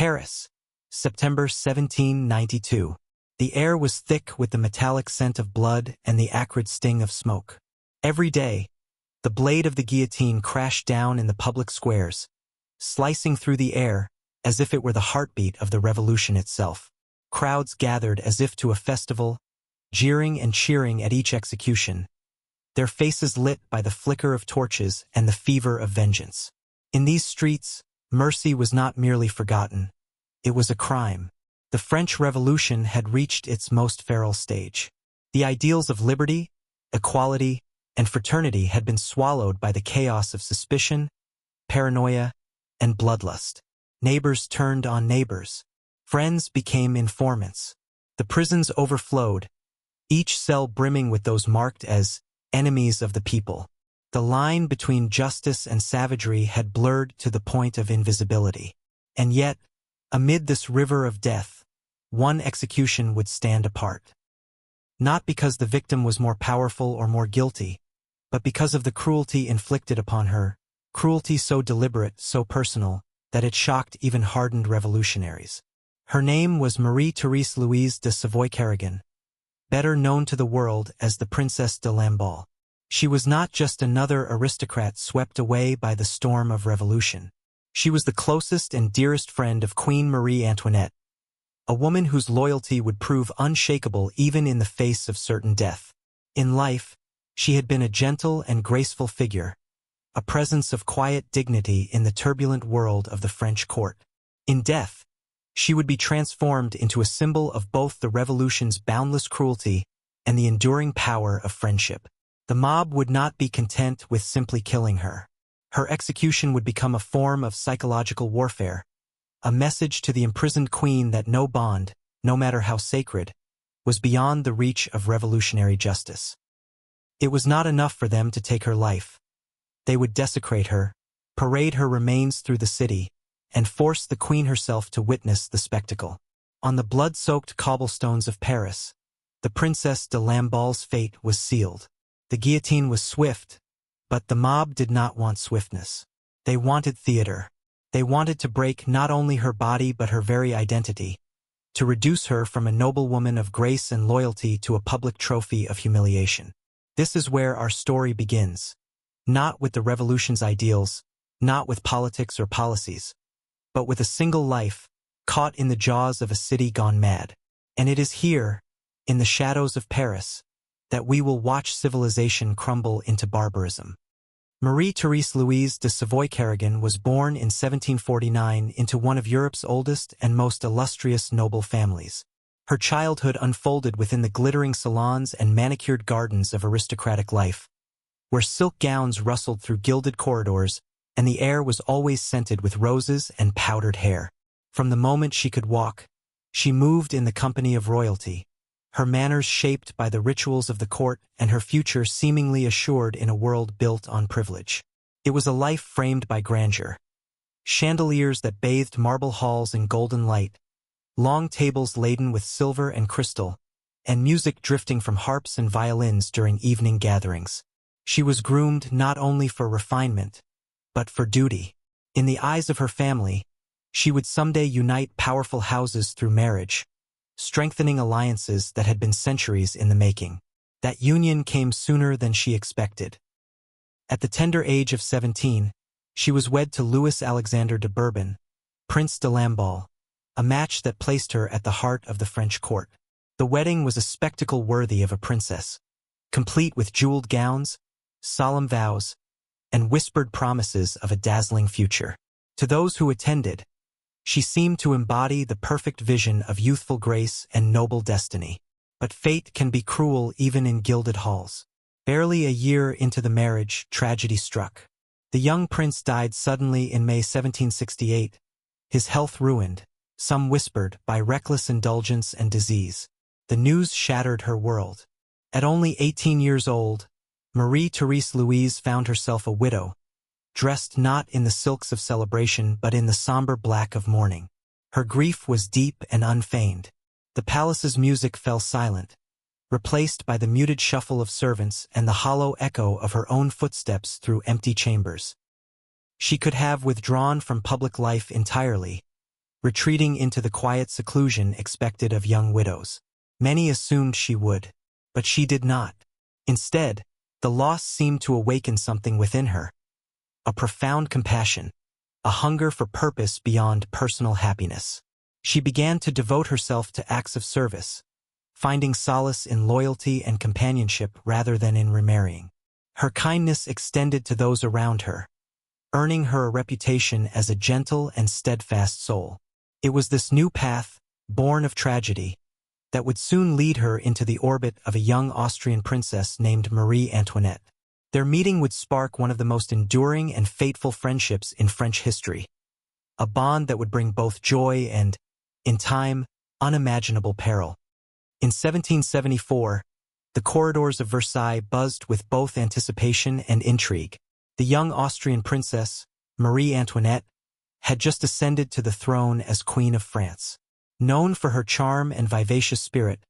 Paris, September 1792. The air was thick with the metallic scent of blood and the acrid sting of smoke. Every day, the blade of the guillotine crashed down in the public squares, slicing through the air as if it were the heartbeat of the revolution itself. Crowds gathered as if to a festival, jeering and cheering at each execution, their faces lit by the flicker of torches and the fever of vengeance. In these streets, mercy was not merely forgotten. It was a crime. The French Revolution had reached its most feral stage. The ideals of liberty, equality, and fraternity had been swallowed by the chaos of suspicion, paranoia, and bloodlust. Neighbors turned on neighbors. Friends became informants. The prisons overflowed, each cell brimming with those marked as enemies of the people. The line between justice and savagery had blurred to the point of invisibility. And yet, amid this river of death, one execution would stand apart. Not because the victim was more powerful or more guilty, but because of the cruelty inflicted upon her, cruelty so deliberate, so personal, that it shocked even hardened revolutionaries. Her name was Marie-Thérèse Louise de Savoie-Carignan, better known to the world as the Princess de Lamballe. She was not just another aristocrat swept away by the storm of revolution. She was the closest and dearest friend of Queen Marie Antoinette, a woman whose loyalty would prove unshakable even in the face of certain death. In life, she had been a gentle and graceful figure, a presence of quiet dignity in the turbulent world of the French court. In death, she would be transformed into a symbol of both the revolution's boundless cruelty and the enduring power of friendship. The mob would not be content with simply killing her. Her execution would become a form of psychological warfare, a message to the imprisoned queen that no bond, no matter how sacred, was beyond the reach of revolutionary justice. It was not enough for them to take her life. They would desecrate her, parade her remains through the city, and force the queen herself to witness the spectacle. On the blood-soaked cobblestones of Paris, the Princess de Lamballe's fate was sealed. The guillotine was swift, but the mob did not want swiftness. They wanted theater. They wanted to break not only her body but her very identity, to reduce her from a noblewoman of grace and loyalty to a public trophy of humiliation. This is where our story begins. Not with the revolution's ideals, not with politics or policies, but with a single life, caught in the jaws of a city gone mad. And it is here, in the shadows of Paris, that we will watch civilization crumble into barbarism. Marie-Thérèse Louise de Savoie-Carignan was born in 1749 into one of Europe's oldest and most illustrious noble families. Her childhood unfolded within the glittering salons and manicured gardens of aristocratic life, where silk gowns rustled through gilded corridors and the air was always scented with roses and powdered hair. From the moment she could walk, she moved in the company of royalty, her manners shaped by the rituals of the court and her future seemingly assured in a world built on privilege. It was a life framed by grandeur. Chandeliers that bathed marble halls in golden light, long tables laden with silver and crystal, and music drifting from harps and violins during evening gatherings. She was groomed not only for refinement, but for duty. In the eyes of her family, she would someday unite powerful houses through marriage, strengthening alliances that had been centuries in the making. That union came sooner than she expected. At the tender age of 17, she was wed to Louis Alexander de Bourbon, Prince de Lamballe, a match that placed her at the heart of the French court. The wedding was a spectacle worthy of a princess, complete with jeweled gowns, solemn vows, and whispered promises of a dazzling future. To those who attended, she seemed to embody the perfect vision of youthful grace and noble destiny. But fate can be cruel even in gilded halls. Barely a year into the marriage, tragedy struck. The young prince died suddenly in May 1768, his health ruined, some whispered, by reckless indulgence and disease. The news shattered her world. At only 18 years old, Marie-Thérèse Louise found herself a widow, dressed not in the silks of celebration but in the somber black of mourning. Her grief was deep and unfeigned. The palace's music fell silent, replaced by the muted shuffle of servants and the hollow echo of her own footsteps through empty chambers. She could have withdrawn from public life entirely, retreating into the quiet seclusion expected of young widows. Many assumed she would, but she did not. Instead, the loss seemed to awaken something within her, a profound compassion, a hunger for purpose beyond personal happiness. She began to devote herself to acts of service, finding solace in loyalty and companionship rather than in remarrying. Her kindness extended to those around her, earning her a reputation as a gentle and steadfast soul. It was this new path, born of tragedy, that would soon lead her into the orbit of a young Austrian princess named Marie Antoinette. Their meeting would spark one of the most enduring and fateful friendships in French history, a bond that would bring both joy and, in time, unimaginable peril. In 1774, the corridors of Versailles buzzed with both anticipation and intrigue. The young Austrian princess, Marie Antoinette, had just ascended to the throne as Queen of France. Known for her charm and vivacious spirit,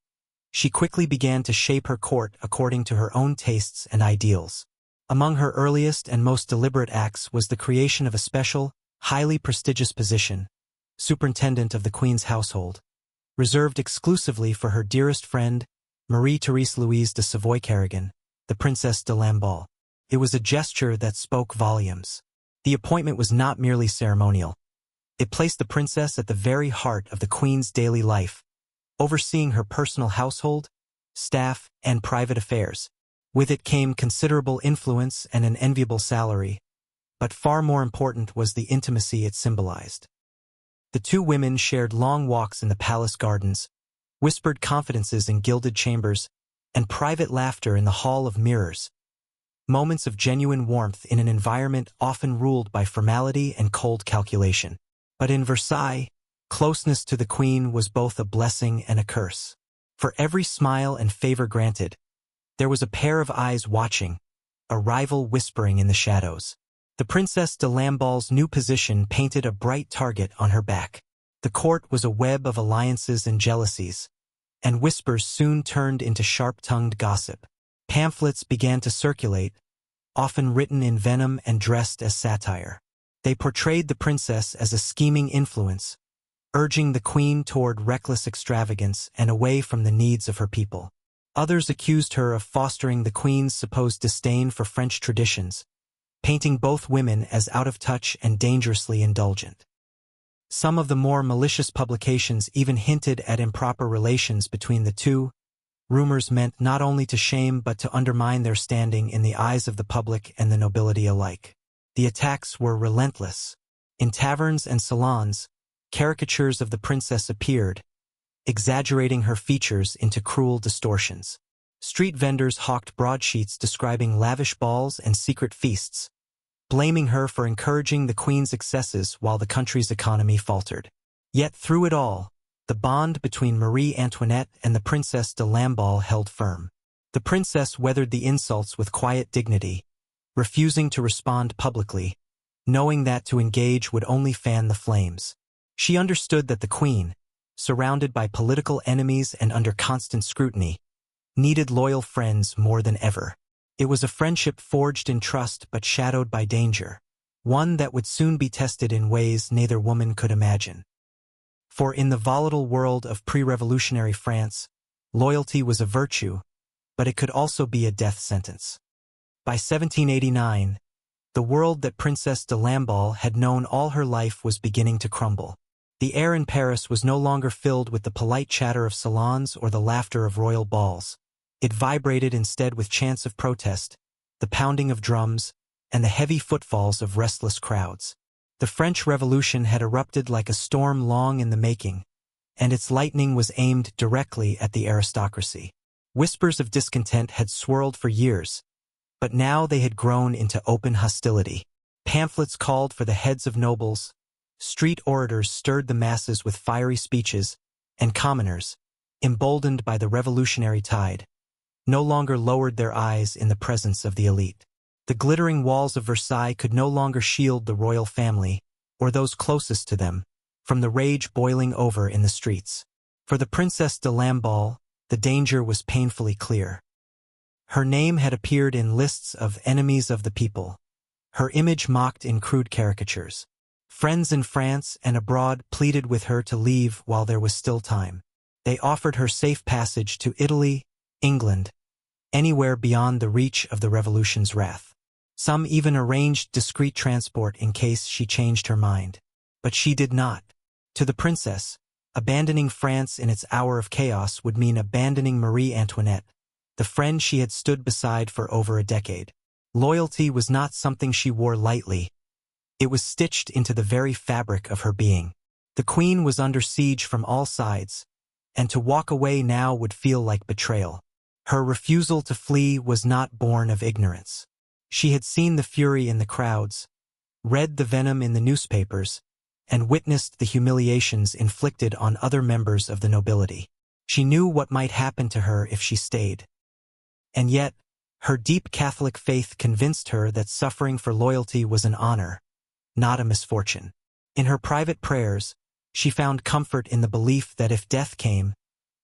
she quickly began to shape her court according to her own tastes and ideals. Among her earliest and most deliberate acts was the creation of a special, highly prestigious position, superintendent of the Queen's household, reserved exclusively for her dearest friend, Marie-Thérèse Louise de Savoie-Carignan, the Princess de Lamballe. It was a gesture that spoke volumes. The appointment was not merely ceremonial. It placed the princess at the very heart of the Queen's daily life, overseeing her personal household, staff, and private affairs. With it came considerable influence and an enviable salary, but far more important was the intimacy it symbolized. The two women shared long walks in the palace gardens, whispered confidences in gilded chambers, and private laughter in the Hall of Mirrors. Moments of genuine warmth in an environment often ruled by formality and cold calculation. But in Versailles, closeness to the Queen was both a blessing and a curse. For every smile and favor granted, there was a pair of eyes watching, a rival whispering in the shadows. The Princess de Lamballe's new position painted a bright target on her back. The court was a web of alliances and jealousies, and whispers soon turned into sharp-tongued gossip. Pamphlets began to circulate, often written in venom and dressed as satire. They portrayed the princess as a scheming influence, urging the Queen toward reckless extravagance and away from the needs of her people. Others accused her of fostering the Queen's supposed disdain for French traditions, painting both women as out of touch and dangerously indulgent. Some of the more malicious publications even hinted at improper relations between the two. Rumors meant not only to shame but to undermine their standing in the eyes of the public and the nobility alike. The attacks were relentless. In taverns and salons, caricatures of the princess appeared, exaggerating her features into cruel distortions. Street vendors hawked broadsheets describing lavish balls and secret feasts, blaming her for encouraging the Queen's excesses while the country's economy faltered. Yet through it all, the bond between Marie Antoinette and the Princess de Lamballe held firm. The princess weathered the insults with quiet dignity, refusing to respond publicly, knowing that to engage would only fan the flames. She understood that the Queen, surrounded by political enemies and under constant scrutiny, needed loyal friends more than ever. It was a friendship forged in trust but shadowed by danger, one that would soon be tested in ways neither woman could imagine. For in the volatile world of pre-revolutionary France, loyalty was a virtue, but it could also be a death sentence. By 1789, the world that Princess de Lamballe had known all her life was beginning to crumble. The air in Paris was no longer filled with the polite chatter of salons or the laughter of royal balls. It vibrated instead with chants of protest, the pounding of drums, and the heavy footfalls of restless crowds. The French Revolution had erupted like a storm long in the making, and its lightning was aimed directly at the aristocracy. Whispers of discontent had swirled for years, but now they had grown into open hostility. Pamphlets called for the heads of nobles, street orators stirred the masses with fiery speeches, and commoners, emboldened by the revolutionary tide, no longer lowered their eyes in the presence of the elite. The glittering walls of Versailles could no longer shield the royal family, or those closest to them, from the rage boiling over in the streets. For the Princess de Lamballe, the danger was painfully clear. Her name had appeared in lists of enemies of the people, her image mocked in crude caricatures. Friends in France and abroad pleaded with her to leave while there was still time. They offered her safe passage to Italy, England, anywhere beyond the reach of the revolution's wrath. Some even arranged discreet transport in case she changed her mind. But she did not. To the princess, abandoning France in its hour of chaos would mean abandoning Marie Antoinette, the friend she had stood beside for over a decade. Loyalty was not something she wore lightly. It was stitched into the very fabric of her being. The queen was under siege from all sides, and to walk away now would feel like betrayal. Her refusal to flee was not born of ignorance. She had seen the fury in the crowds, read the venom in the newspapers, and witnessed the humiliations inflicted on other members of the nobility. She knew what might happen to her if she stayed. And yet, her deep Catholic faith convinced her that suffering for loyalty was an honor, not a misfortune. In her private prayers, she found comfort in the belief that if death came,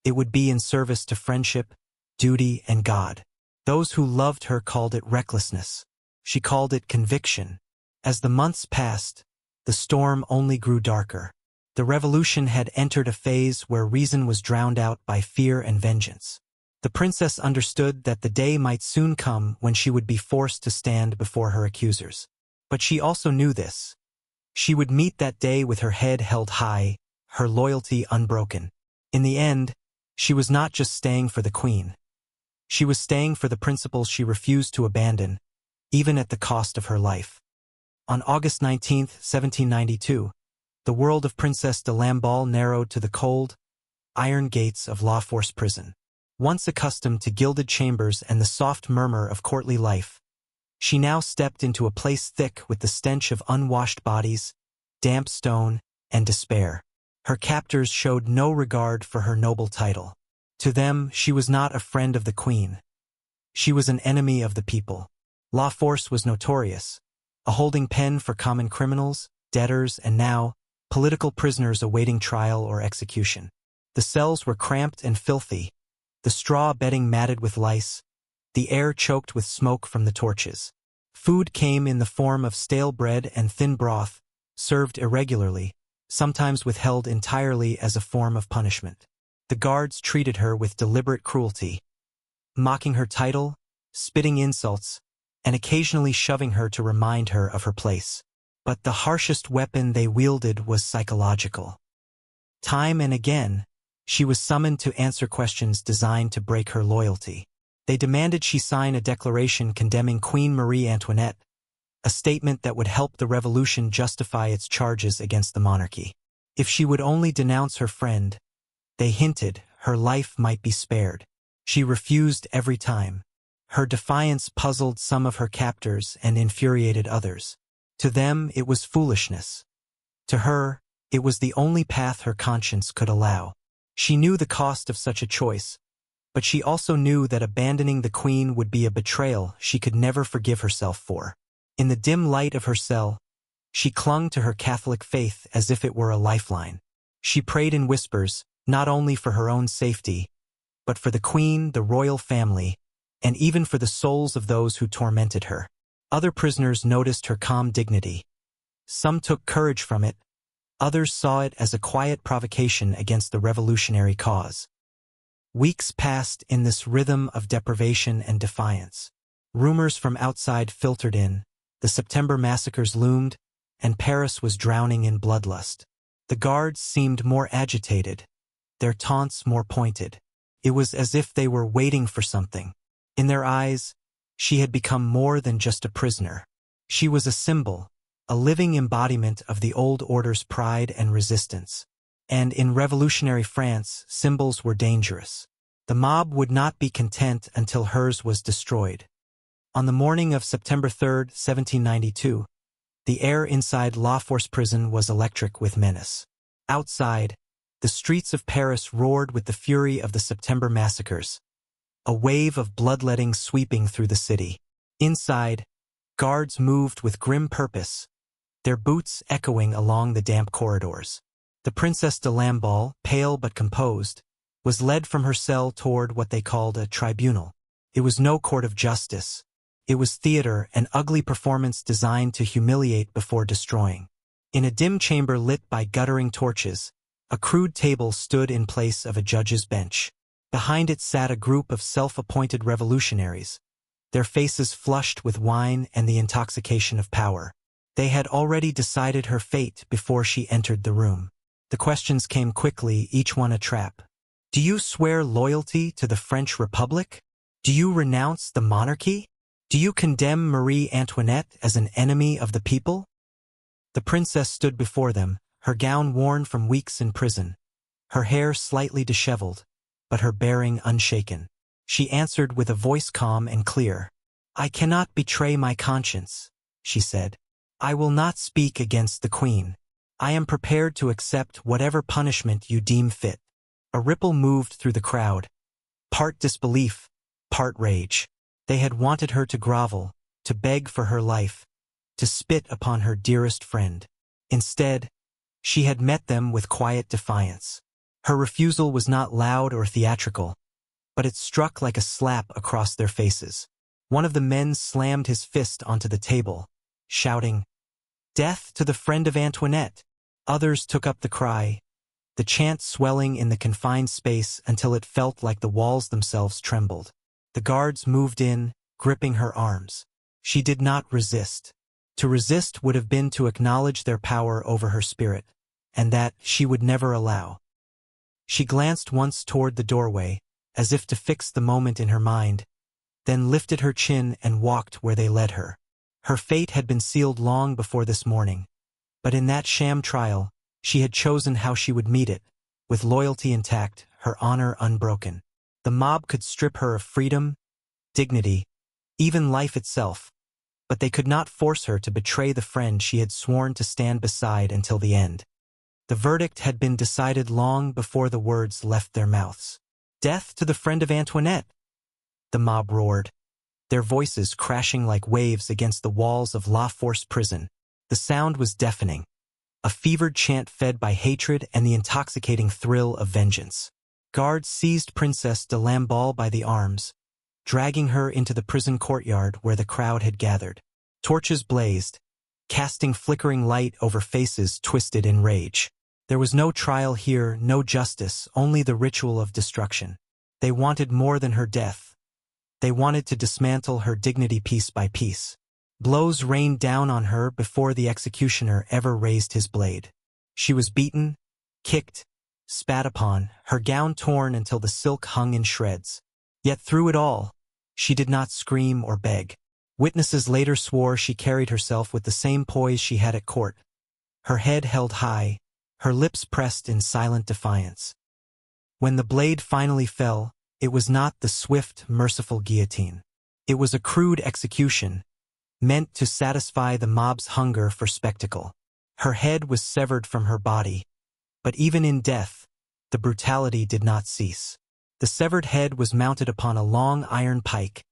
it would be in service to friendship, duty, and God. Those who loved her called it recklessness. She called it conviction. As the months passed, the storm only grew darker. The revolution had entered a phase where reason was drowned out by fear and vengeance. The princess understood that the day might soon come when she would be forced to stand before her accusers. But she also knew this. She would meet that day with her head held high, her loyalty unbroken. In the end, she was not just staying for the queen. She was staying for the principles she refused to abandon, even at the cost of her life. On August 19, 1792, the world of Princess de Lamballe narrowed to the cold, iron gates of law force prison. Once accustomed to gilded chambers and the soft murmur of courtly life, she now stepped into a place thick with the stench of unwashed bodies, damp stone, and despair. Her captors showed no regard for her noble title. To them, she was not a friend of the queen. She was an enemy of the people. La Force was notorious, a holding pen for common criminals, debtors, and now, political prisoners awaiting trial or execution. The cells were cramped and filthy, the straw bedding matted with lice, the air choked with smoke from the torches. Food came in the form of stale bread and thin broth, served irregularly, sometimes withheld entirely as a form of punishment. The guards treated her with deliberate cruelty, mocking her title, spitting insults, and occasionally shoving her to remind her of her place. But the harshest weapon they wielded was psychological. Time and again, she was summoned to answer questions designed to break her loyalty. They demanded she sign a declaration condemning Queen Marie Antoinette, a statement that would help the revolution justify its charges against the monarchy. If she would only denounce her friend, they hinted, her life might be spared. She refused every time. Her defiance puzzled some of her captors and infuriated others. To them, it was foolishness. To her, it was the only path her conscience could allow. She knew the cost of such a choice, but she also knew that abandoning the queen would be a betrayal she could never forgive herself for. In the dim light of her cell, she clung to her Catholic faith as if it were a lifeline. She prayed in whispers, not only for her own safety, but for the queen, the royal family, and even for the souls of those who tormented her. Other prisoners noticed her calm dignity. Some took courage from it, others saw it as a quiet provocation against the revolutionary cause. Weeks passed in this rhythm of deprivation and defiance. Rumors from outside filtered in, the September Massacres loomed, and Paris was drowning in bloodlust. The guards seemed more agitated, their taunts more pointed. It was as if they were waiting for something. In their eyes, she had become more than just a prisoner. She was a symbol, a living embodiment of the old order's pride and resistance. And in revolutionary France, symbols were dangerous. The mob would not be content until hers was destroyed. On the morning of September 3, 1792, the air inside La Force prison was electric with menace. Outside, the streets of Paris roared with the fury of the September Massacres, a wave of bloodletting sweeping through the city. Inside, guards moved with grim purpose, their boots echoing along the damp corridors. The Princess de Lamballe, pale but composed, was led from her cell toward what they called a tribunal. It was no court of justice. It was theater, an ugly performance designed to humiliate before destroying. In a dim chamber lit by guttering torches, a crude table stood in place of a judge's bench. Behind it sat a group of self-appointed revolutionaries, their faces flushed with wine and the intoxication of power. They had already decided her fate before she entered the room. The questions came quickly, each one a trap. Do you swear loyalty to the French Republic? Do you renounce the monarchy? Do you condemn Marie Antoinette as an enemy of the people? The princess stood before them, her gown worn from weeks in prison, her hair slightly disheveled, but her bearing unshaken. She answered with a voice calm and clear. I cannot betray my conscience, she said. I will not speak against the queen. I am prepared to accept whatever punishment you deem fit. A ripple moved through the crowd, part disbelief, part rage. They had wanted her to grovel, to beg for her life, to spit upon her dearest friend. Instead, she had met them with quiet defiance. Her refusal was not loud or theatrical, but it struck like a slap across their faces. One of the men slammed his fist onto the table, shouting, "Death to the friend of Antoinette!" Others took up the cry, the chant swelling in the confined space until it felt like the walls themselves trembled. The guards moved in, gripping her arms. She did not resist. To resist would have been to acknowledge their power over her spirit, and that she would never allow. She glanced once toward the doorway, as if to fix the moment in her mind, then lifted her chin and walked where they led her. Her fate had been sealed long before this morning, but in that sham trial, she had chosen how she would meet it, with loyalty intact, her honor unbroken. The mob could strip her of freedom, dignity, even life itself, but they could not force her to betray the friend she had sworn to stand beside until the end. The verdict had been decided long before the words left their mouths. Death to the friend of Antoinette! The mob roared, their voices crashing like waves against the walls of La Force prison. The sound was deafening, a fevered chant fed by hatred and the intoxicating thrill of vengeance. Guards seized Princess de Lamballe by the arms, dragging her into the prison courtyard where the crowd had gathered. Torches blazed, casting flickering light over faces twisted in rage. There was no trial here, no justice, only the ritual of destruction. They wanted more than her death. They wanted to dismantle her dignity piece by piece. Blows rained down on her before the executioner ever raised his blade. She was beaten, kicked, spat upon, her gown torn until the silk hung in shreds. Yet through it all, she did not scream or beg. Witnesses later swore she carried herself with the same poise she had at court, her head held high, her lips pressed in silent defiance. When the blade finally fell, it was not the swift, merciful guillotine. It was a crude execution, meant to satisfy the mob's hunger for spectacle. Her head was severed from her body, but even in death, the brutality did not cease. The severed head was mounted upon a long iron pike,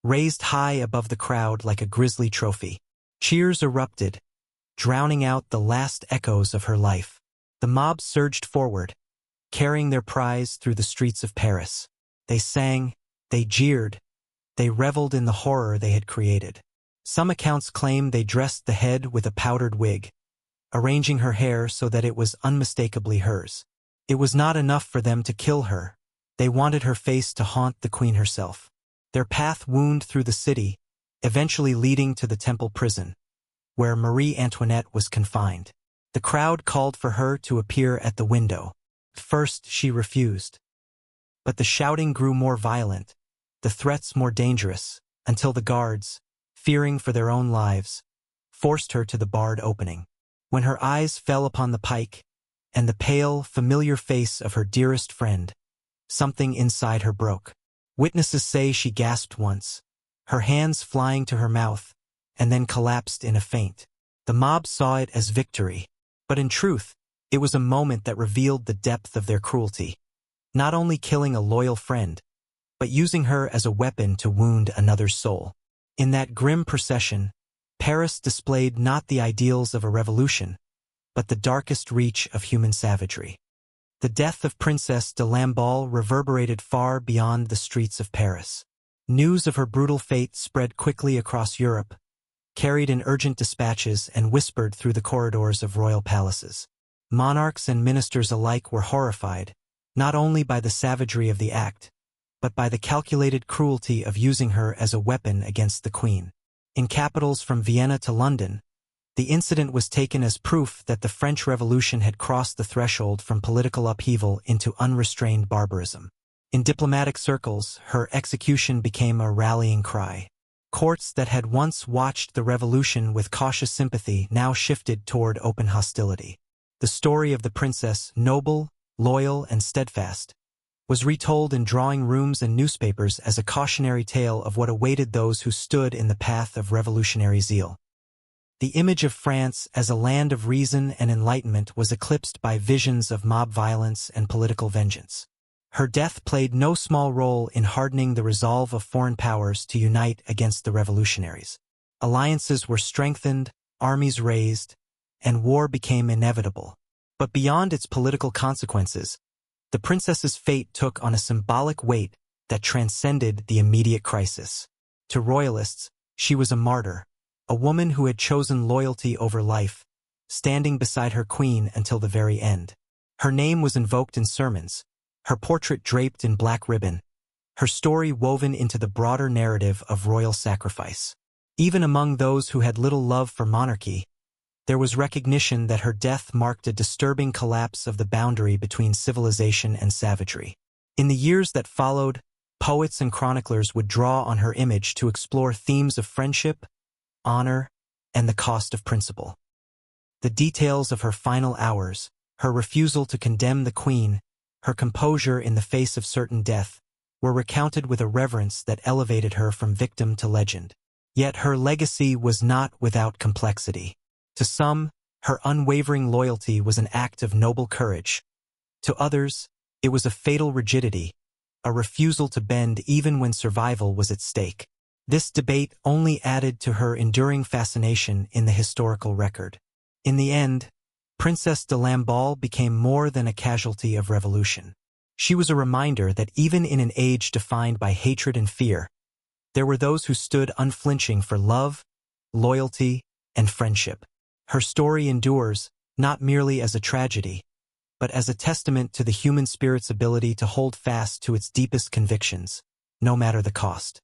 raised high above the crowd like a grisly trophy. Cheers erupted, drowning out the last echoes of her life. The mob surged forward, carrying their prize through the streets of Paris. They sang, they jeered, they reveled in the horror they had created. Some accounts claim they dressed the head with a powdered wig, arranging her hair so that it was unmistakably hers. It was not enough for them to kill her. They wanted her face to haunt the queen herself. Their path wound through the city, eventually leading to the Temple prison, where Marie Antoinette was confined. The crowd called for her to appear at the window. First, she refused. But the shouting grew more violent, the threats more dangerous, until the guards, fearing for their own lives, forced her to the barred opening. When her eyes fell upon the pike, and the pale, familiar face of her dearest friend, something inside her broke. Witnesses say she gasped once, her hands flying to her mouth, and then collapsed in a faint. The mob saw it as victory, but in truth, it was a moment that revealed the depth of their cruelty. Not only killing a loyal friend, but using her as a weapon to wound another's soul. In that grim procession, Paris displayed not the ideals of a revolution, but the darkest reach of human savagery. The death of Princess de Lamballe reverberated far beyond the streets of Paris. News of her brutal fate spread quickly across Europe, carried in urgent dispatches and whispered through the corridors of royal palaces. Monarchs and ministers alike were horrified, not only by the savagery of the act, but by the calculated cruelty of using her as a weapon against the Queen. In capitals from Vienna to London, the incident was taken as proof that the French Revolution had crossed the threshold from political upheaval into unrestrained barbarism. In diplomatic circles, her execution became a rallying cry. Courts that had once watched the revolution with cautious sympathy now shifted toward open hostility. The story of the princess, noble, loyal, and steadfast, was retold in drawing rooms and newspapers as a cautionary tale of what awaited those who stood in the path of revolutionary zeal. The image of France as a land of reason and enlightenment was eclipsed by visions of mob violence and political vengeance. Her death played no small role in hardening the resolve of foreign powers to unite against the revolutionaries. Alliances were strengthened, armies raised, and war became inevitable. But beyond its political consequences, the princess's fate took on a symbolic weight that transcended the immediate crisis. To royalists, she was a martyr, a woman who had chosen loyalty over life, standing beside her queen until the very end. Her name was invoked in sermons, her portrait draped in black ribbon, her story woven into the broader narrative of royal sacrifice. Even among those who had little love for monarchy, there was recognition that her death marked a disturbing collapse of the boundary between civilization and savagery. In the years that followed, poets and chroniclers would draw on her image to explore themes of friendship, honor, and the cost of principle. The details of her final hours, her refusal to condemn the Queen, her composure in the face of certain death, were recounted with a reverence that elevated her from victim to legend. Yet her legacy was not without complexity. To some, her unwavering loyalty was an act of noble courage. To others, it was a fatal rigidity, a refusal to bend even when survival was at stake. This debate only added to her enduring fascination in the historical record. In the end, Princess de Lamballe became more than a casualty of revolution. She was a reminder that even in an age defined by hatred and fear, there were those who stood unflinching for love, loyalty, and friendship. Her story endures, not merely as a tragedy, but as a testament to the human spirit's ability to hold fast to its deepest convictions, no matter the cost.